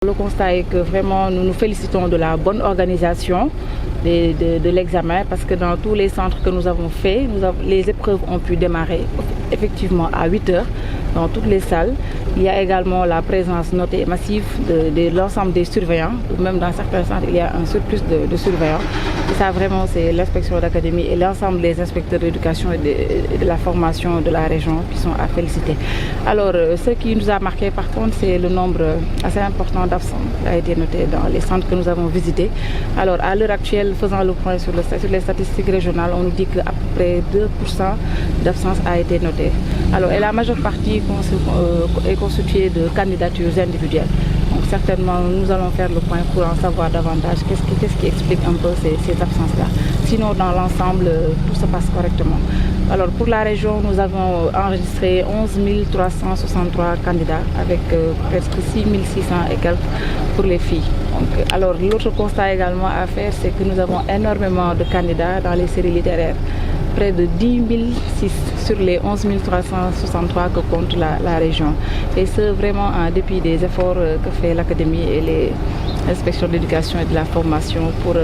Le constat est que vraiment nous nous félicitons de la bonne organisation de l'examen parce que dans tous les centres que nous avons faits, les épreuves ont pu démarrer effectivement à 8 heures dans toutes les salles. Il y a également la présence notée massive de l'ensemble des surveillants, ou même dans certains centres il y a un surplus de surveillants. Et ça vraiment c'est l'inspection d'académie et l'ensemble des inspecteurs d'éducation et de la formation de la région qui sont à féliciter. Alors ce qui nous a marqué par contre c'est le nombre assez important d'absents qui a été noté dans les centres que nous avons visités. Alors à l'heure actuelle, faisant le point sur les statistiques régionales, on nous dit qu'à peu près 2% d'absence a été noté. Alors, et la majeure partie est constituée de candidatures individuelles. Donc certainement, nous allons faire le point pour en savoir davantage qu'est-ce qui explique un peu ces absences-là. Sinon, dans l'ensemble, tout se passe correctement. Alors, pour la région, nous avons enregistré 11 363 candidats avec presque 6 600 et quelques pour les filles. Donc, alors, l'autre constat également à faire, c'est que nous avons énormément de candidats dans les séries littéraires. Près de 10 006 sur les 11 363 que compte la région. Et ce, vraiment en dépit des efforts que fait l'Académie et les inspections d'éducation et de la formation pour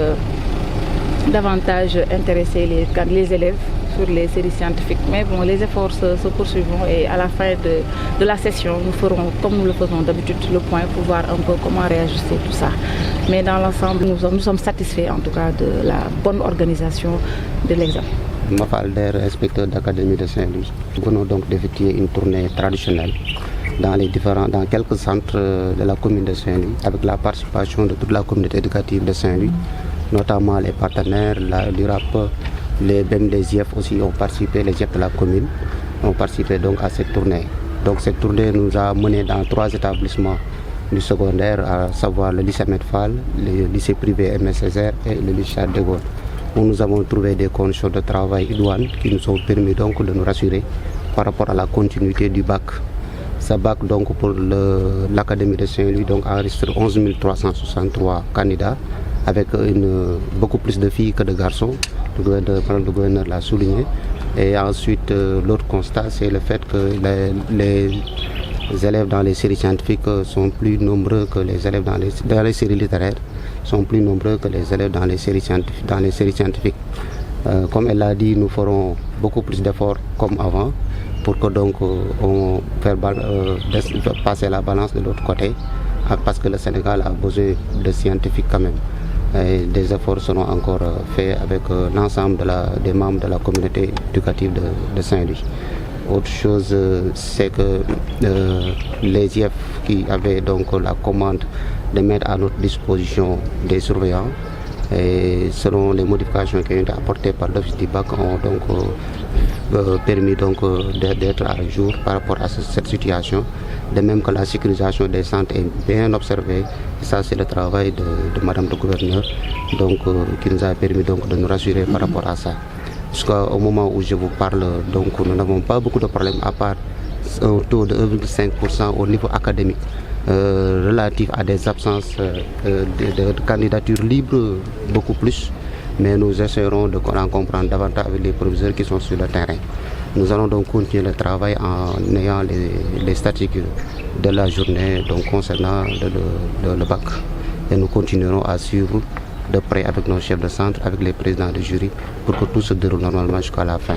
davantage intéresser les élèves sur les séries scientifiques. Mais bon, les efforts se poursuivront et à la fin de la session, nous ferons, comme nous le faisons d'habitude, le point pour voir un peu comment réajuster tout ça. Mais dans l'ensemble, nous sommes satisfaits en tout cas de la bonne organisation de l'examen. Mafalder, inspecteur d'académie de Saint-Louis. Nous venons donc d'effectuer une tournée traditionnelle dans quelques centres de la commune de Saint-Louis, avec la participation de toute la communauté éducative de Saint-Louis, notamment les partenaires, l'URAP, même les IEF aussi ont participé, les IEF de la commune ont participé donc à cette tournée. Donc cette tournée nous a menés dans 3 établissements du secondaire, à savoir le lycée Medfal, le lycée privé MSSR et le lycée Charles de Gaulle, où nous avons trouvé des conditions de travail idoines qui nous ont permis donc de nous rassurer par rapport à la continuité du bac. Ce bac donc pour l'Académie de Saint-Louis donc enregistre 11 363 candidats avec beaucoup plus de filles que de garçons. Le gouverneur l'a souligné. Et ensuite l'autre constat c'est le fait que les élèves dans les séries scientifiques sont plus nombreux que les élèves dans les séries littéraires sont plus nombreux que les élèves dans les séries scientifiques. Comme elle l'a dit, nous ferons beaucoup plus d'efforts comme avant pour que donc on fasse passer la balance de l'autre côté parce que le Sénégal a besoin de scientifiques quand même. Et des efforts seront encore faits avec l'ensemble des membres de la communauté éducative de Saint-Louis. Autre chose, c'est que les IEF qui avaient donc la commande de mettre à notre disposition des surveillants, et selon les modifications qui ont été apportées par l'Office du bac, ont donc permis donc d'être à jour par rapport à cette situation. De même que la sécurisation des centres est bien observée. Et ça, c'est le travail de Madame le gouverneur donc, qui nous a permis donc, de nous rassurer par rapport à ça. Jusqu'au moment où je vous parle, donc, nous n'avons pas beaucoup de problèmes à part un taux de 1,5% au niveau académique relatif à des absences de candidatures libres beaucoup plus. Mais nous essaierons de comprendre davantage avec les professeurs qui sont sur le terrain. Nous allons donc continuer le travail en ayant les statistiques de la journée donc concernant le bac. Et nous continuerons à suivre de près avec nos chefs de centre, avec les présidents de jury, pour que tout se déroule normalement jusqu'à la fin.